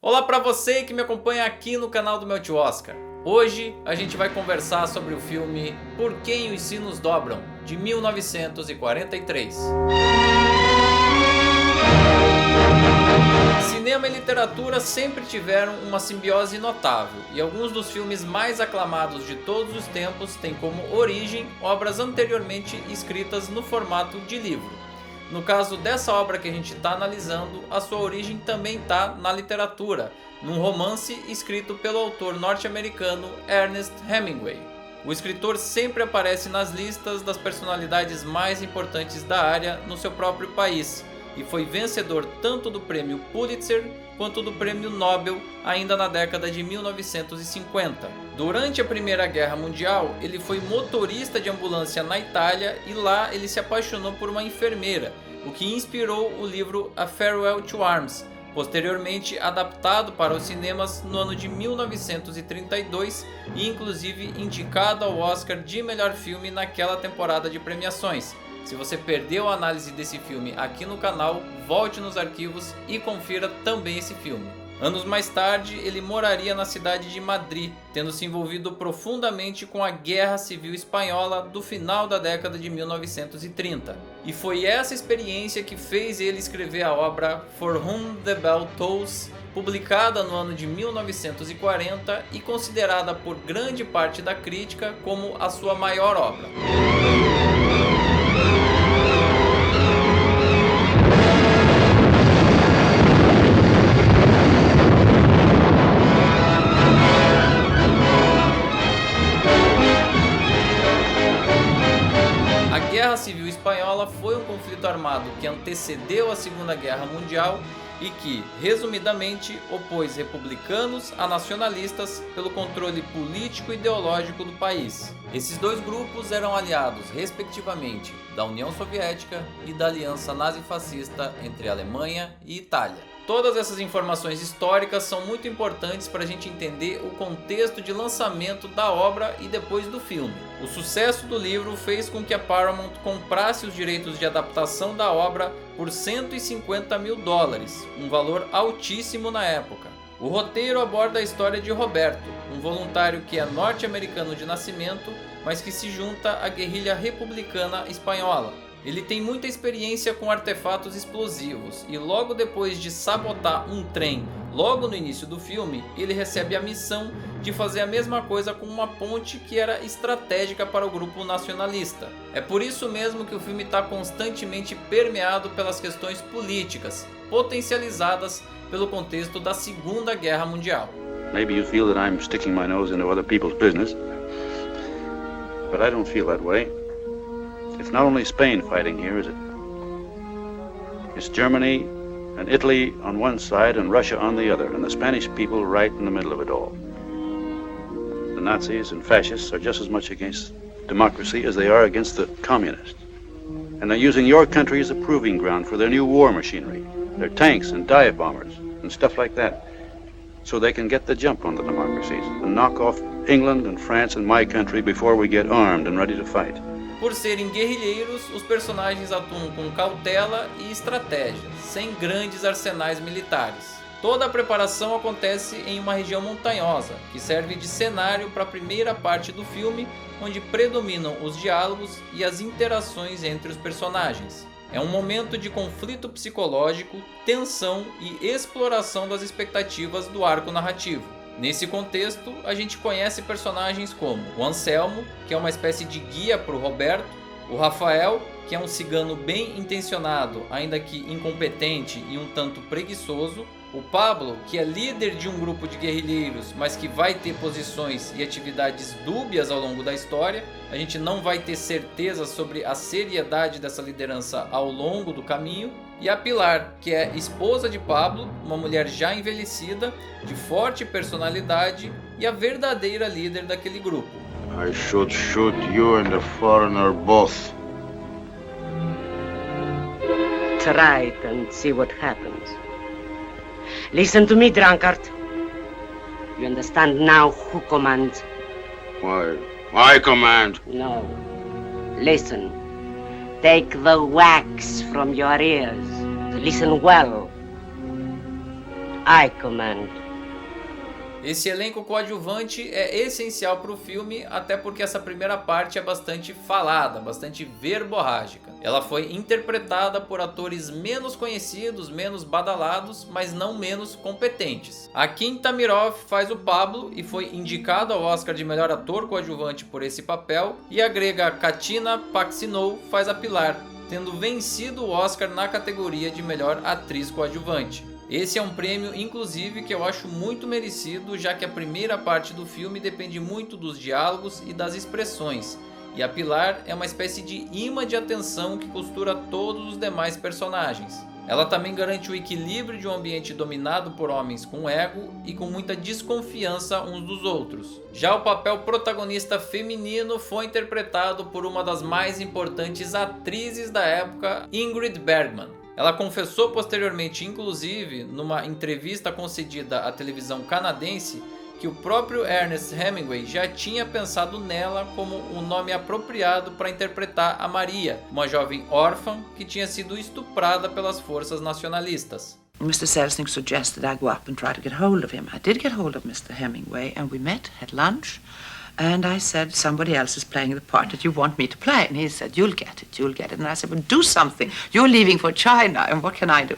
Olá para você que me acompanha aqui no canal do meu tio Oscar. Hoje a gente vai conversar sobre o filme Por Quem os Sinos Dobram, de 1943. Cinema e literatura sempre tiveram uma simbiose notável, e alguns dos filmes mais aclamados de todos os tempos têm como origem obras anteriormente escritas no formato de livro. No caso dessa obra que a gente está analisando, a sua origem também está na literatura, num romance escrito pelo autor norte-americano Ernest Hemingway. O escritor sempre aparece nas listas das personalidades mais importantes da área no seu próprio país, e foi vencedor tanto do prêmio Pulitzer quanto do prêmio Nobel ainda na década de 1950. Durante a Primeira Guerra Mundial, ele foi motorista de ambulância na Itália e lá ele se apaixonou por uma enfermeira, o que inspirou o livro A Farewell to Arms, posteriormente adaptado para os cinemas no ano de 1932 e inclusive indicado ao Oscar de melhor filme naquela temporada de premiações. Se você perdeu a análise desse filme aqui no canal, volte nos arquivos e confira também esse filme. Anos mais tarde, ele moraria na cidade de Madrid, tendo se envolvido profundamente com a Guerra Civil Espanhola do final da década de 1930. E foi essa experiência que fez ele escrever a obra For Whom the Bell Tolls, publicada no ano de 1940 e considerada por grande parte da crítica como a sua maior obra. A Guerra Civil Espanhola foi um conflito armado que antecedeu a Segunda Guerra Mundial e que, resumidamente, opôs republicanos a nacionalistas pelo controle político e ideológico do país. Esses dois grupos eram aliados, respectivamente, da União Soviética e da aliança nazifascista entre Alemanha e Itália. Todas essas informações históricas são muito importantes para a gente entender o contexto de lançamento da obra e depois do filme. O sucesso do livro fez com que a Paramount comprasse os direitos de adaptação da obra por $150 mil, um valor altíssimo na época. O roteiro aborda a história de Roberto, um voluntário que é norte-americano de nascimento, mas que se junta à guerrilha republicana espanhola. Ele tem muita experiência com artefatos explosivos e logo depois de sabotar um trem, logo no início do filme, ele recebe a missão de fazer a mesma coisa com uma ponte que era estratégica para o grupo nacionalista. É por isso mesmo que o filme está constantemente permeado pelas questões políticas, potencializadas pelo contexto da Segunda Guerra Mundial. Maybe you feel that I'm sticking my nose into other people's business, but I don't feel that way. It's not only Spain fighting here, is it? It's Germany and Italy on one side and Russia on the other, and the Spanish people right in the middle of it all. The Nazis and fascists are just as much against democracy as they are against the communists. And they're using your country as a proving ground for their new war machinery, their tanks and dive bombers and stuff like that, so they can get the jump on the democracies and knock off England and France and my country before we get armed and ready to fight. Por serem guerrilheiros, os personagens atuam com cautela e estratégia, sem grandes arsenais militares. Toda a preparação acontece em uma região montanhosa, que serve de cenário para a primeira parte do filme, onde predominam os diálogos e as interações entre os personagens. É um momento de conflito psicológico, tensão e exploração das expectativas do arco narrativo. Nesse contexto, a gente conhece personagens como o Anselmo, que é uma espécie de guia para o Roberto, o Rafael, que é um cigano bem intencionado, ainda que incompetente e um tanto preguiçoso, o Pablo, que é líder de um grupo de guerrilheiros, mas que vai ter posições e atividades dúbias ao longo da história. A gente não vai ter certeza sobre a seriedade dessa liderança ao longo do caminho. E a Pilar, que é esposa de Pablo, uma mulher já envelhecida, de forte personalidade e a verdadeira líder daquele grupo. I should shoot you and the foreigner both. Try it and see what happens. Listen to me, drunkard. You understand now who commands? Why? I command. No. Listen. Take the wax from your ears. Listen well. I command. Esse elenco coadjuvante é essencial para o filme, até porque essa primeira parte é bastante falada, bastante verborrágica. Ela foi interpretada por atores menos conhecidos, menos badalados, mas não menos competentes. Akin Tamirov faz o Pablo e foi indicado ao Oscar de melhor ator coadjuvante por esse papel, e a grega Katina Paxinou faz a Pilar, tendo vencido o Oscar na categoria de melhor atriz coadjuvante. Esse é um prêmio, inclusive, que eu acho muito merecido, já que a primeira parte do filme depende muito dos diálogos e das expressões, e a Pilar é uma espécie de imã de atenção que costura todos os demais personagens. Ela também garante o equilíbrio de um ambiente dominado por homens com ego e com muita desconfiança uns dos outros. Já o papel protagonista feminino foi interpretado por uma das mais importantes atrizes da época, Ingrid Bergman. Ela confessou posteriormente, inclusive, numa entrevista concedida à televisão canadense, que o próprio Ernest Hemingway já tinha pensado nela como um nome apropriado para interpretar a Maria, uma jovem órfã que tinha sido estuprada pelas forças nacionalistas. Mr. Selznick suggested I go up and try to get hold of him. I did get hold of Mr. Hemingway, and we met, had lunch, and I said, somebody else is playing the part that you want me to play. And he said, you'll get it, you'll get it. And I said, well, do something. You're leaving for China, and what can I do?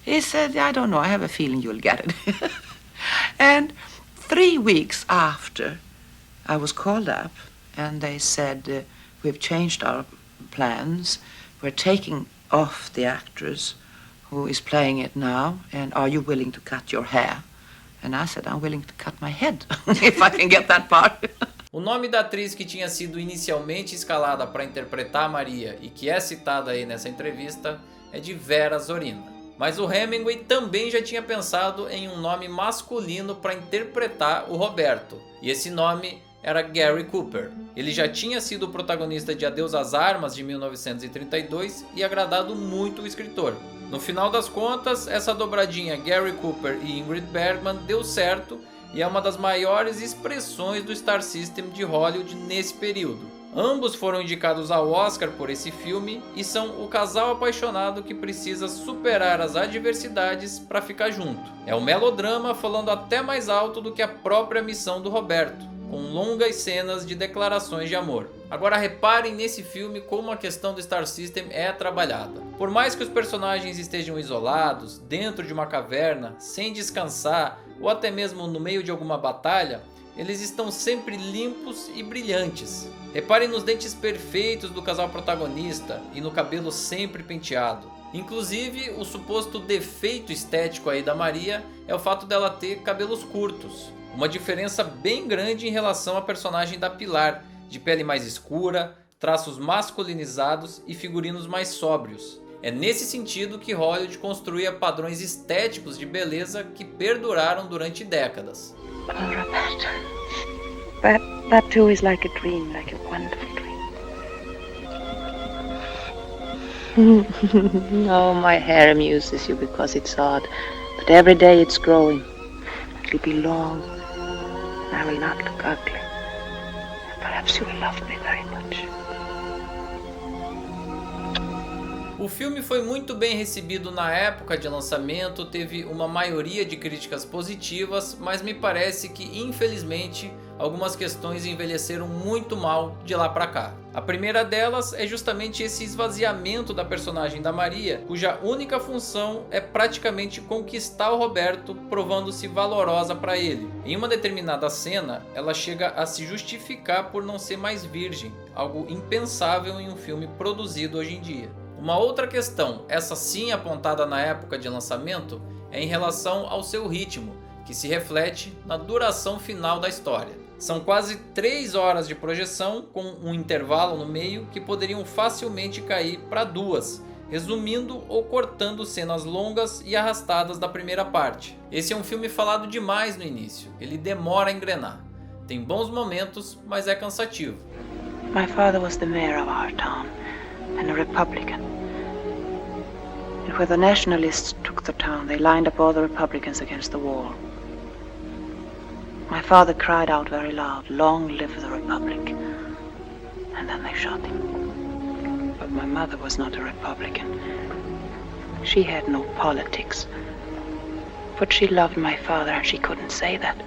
He said, I don't know, I have a feeling you'll get it. And 3 weeks after, I was called up, and they said, we've changed our plans. We're taking off the actress who is playing it now, and are you willing to cut your hair? And I said, I'm willing to cut my head, if I can get that part. O nome da atriz que tinha sido inicialmente escalada para interpretar a Maria e que é citada aí nessa entrevista é de Vera Zorina. Mas o Hemingway também já tinha pensado em um nome masculino para interpretar o Roberto, e esse nome era Gary Cooper. Ele já tinha sido o protagonista de Adeus às Armas, de 1932, e agradado muito o escritor. No final das contas, essa dobradinha Gary Cooper e Ingrid Bergman deu certo e é uma das maiores expressões do Star System de Hollywood nesse período. Ambos foram indicados ao Oscar por esse filme e são o casal apaixonado que precisa superar as adversidades para ficar junto. É um melodrama falando até mais alto do que a própria missão do Roberto, com longas cenas de declarações de amor. Agora reparem nesse filme como a questão do Star System é trabalhada. Por mais que os personagens estejam isolados, dentro de uma caverna, sem descansar, ou até mesmo no meio de alguma batalha, eles estão sempre limpos e brilhantes. Reparem nos dentes perfeitos do casal protagonista e no cabelo sempre penteado. Inclusive, o suposto defeito estético aí da Maria é o fato dela ter cabelos curtos. Uma diferença bem grande em relação à personagem da Pilar, de pele mais escura, traços masculinizados e figurinos mais sóbrios. É nesse sentido que Hollywood construía padrões estéticos de beleza que perduraram durante décadas. Oh, Roberto, that too is like a dream, like a wonderful dream. No, my hair amuses you because it's odd, but every day it's growing. It'll be long. I will not look ugly. Perhaps you will love me very much. O filme foi muito bem recebido na época de lançamento, teve uma maioria de críticas positivas, mas me parece que, infelizmente, algumas questões envelheceram muito mal de lá pra cá. A primeira delas é justamente esse esvaziamento da personagem da Maria, cuja única função é praticamente conquistar o Roberto, provando-se valorosa para ele. Em uma determinada cena, ela chega a se justificar por não ser mais virgem, algo impensável em um filme produzido hoje em dia. Uma outra questão, essa sim apontada na época de lançamento, é em relação ao seu ritmo, que se reflete na duração final da história. São quase 3 horas de projeção, com um intervalo no meio que poderiam facilmente cair para 2, resumindo ou cortando cenas longas e arrastadas da primeira parte. Esse é um filme falado demais no início, ele demora a engrenar. Tem bons momentos, mas é cansativo. My father was the mayor of our town and a Republican. And when the nationalists took the town, they lined up all the Republicans against the wall. My father cried out very loud, "Long live the Republic." And then they shot him. But my mother was not a Republican. She had no politics. But she loved my father and she couldn't say that.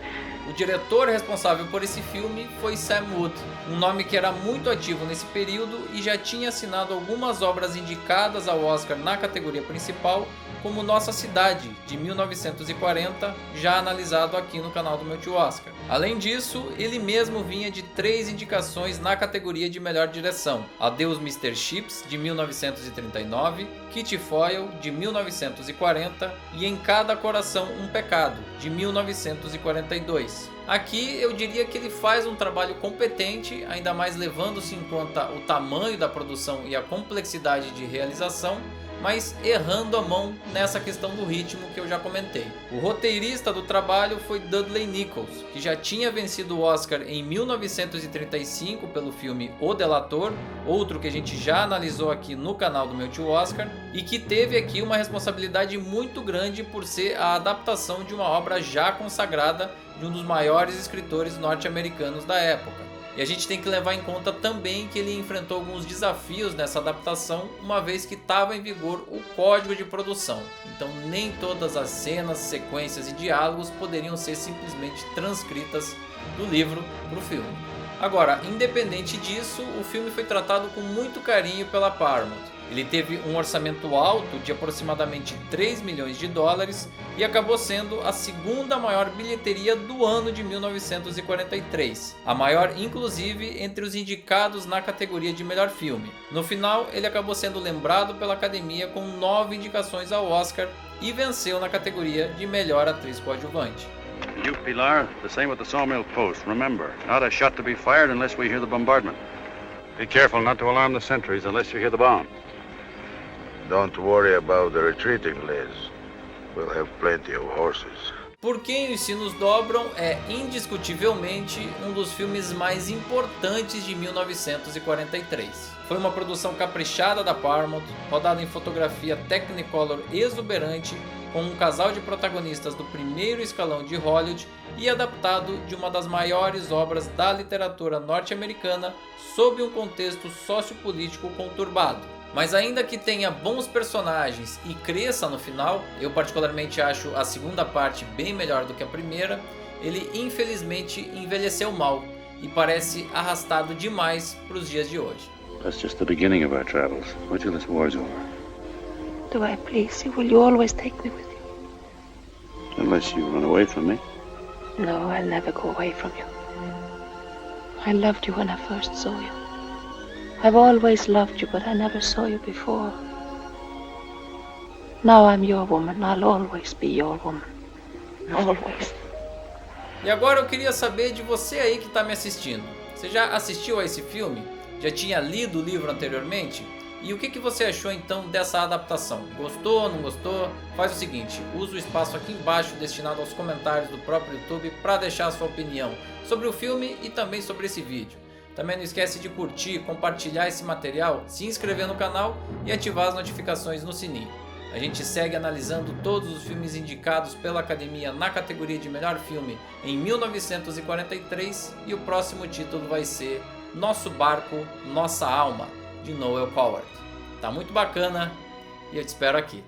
O diretor responsável por esse filme foi Sam Wood, um nome que era muito ativo nesse período e já tinha assinado algumas obras indicadas ao Oscar na categoria principal, como Nossa Cidade, de 1940, já analisado aqui no canal do Meu Tio Oscar. Além disso, ele mesmo vinha de 3 indicações na categoria de melhor direção: Adeus Mr. Chips, de 1939, Kitty Foyle, de 1940 e Em Cada Coração um Pecado, de 1942. Aqui eu diria que ele faz um trabalho competente, ainda mais levando-se em conta o tamanho da produção e a complexidade de realização, mas errando a mão nessa questão do ritmo que eu já comentei. O roteirista do trabalho foi Dudley Nichols, que já tinha vencido o Oscar em 1935 pelo filme O Delator, outro que a gente já analisou aqui no canal do Meu Tio Oscar, e que teve aqui uma responsabilidade muito grande por ser a adaptação de uma obra já consagrada de um dos maiores escritores norte-americanos da época. E a gente tem que levar em conta também que ele enfrentou alguns desafios nessa adaptação, uma vez que estava em vigor o código de produção. Então nem todas as cenas, sequências e diálogos poderiam ser simplesmente transcritas do livro para o filme. Agora, independente disso, o filme foi tratado com muito carinho pela Paramount. Ele teve um orçamento alto de aproximadamente 3 milhões de dólares e acabou sendo a segunda maior bilheteria do ano de 1943, a maior inclusive entre os indicados na categoria de melhor filme. No final, ele acabou sendo lembrado pela Academia com 9 indicações ao Oscar e venceu na categoria de melhor atriz coadjuvante. You, Pilar, the same with the Sawmill Post. Remember, not a shot to be fired unless we hear the bombardment. Be careful not to alarm the sentries unless you hear the bomb. Don't worry about the retreating, Liz. We'll have plenty of horses. Por Quem os Sinos Dobram é indiscutivelmente um dos filmes mais importantes de 1943. Foi uma produção caprichada da Paramount, rodada em fotografia Technicolor exuberante, com um casal de protagonistas do primeiro escalão de Hollywood e adaptado de uma das maiores obras da literatura norte-americana sob um contexto sociopolítico conturbado. Mas ainda que tenha bons personagens e cresça no final, eu particularmente acho a segunda parte bem melhor do que a primeira, ele infelizmente envelheceu mal e parece arrastado demais para os dias de hoje. That's just the beginning of our travels. Wait till this war's over. Do I please you? Will you always take me with you? Unless you run away from me. No, I'll never go away from you. I loved you when I first saw you. I've always loved you, but I never saw you before. Now I'm your woman. I'll always be your woman. Always. E agora eu queria saber de você aí que está me assistindo. Você já assistiu a esse filme? Já tinha lido o livro anteriormente? E o que você achou então dessa adaptação? Gostou, não gostou? Faz o seguinte, usa o espaço aqui embaixo destinado aos comentários do próprio YouTube para deixar a sua opinião sobre o filme e também sobre esse vídeo. Também não esquece de curtir, compartilhar esse material, se inscrever no canal e ativar as notificações no sininho. A gente segue analisando todos os filmes indicados pela Academia na categoria de melhor filme em 1943 e o próximo título vai ser Nosso Barco, Nossa Alma, de Noel Coward. Tá muito bacana e eu te espero aqui.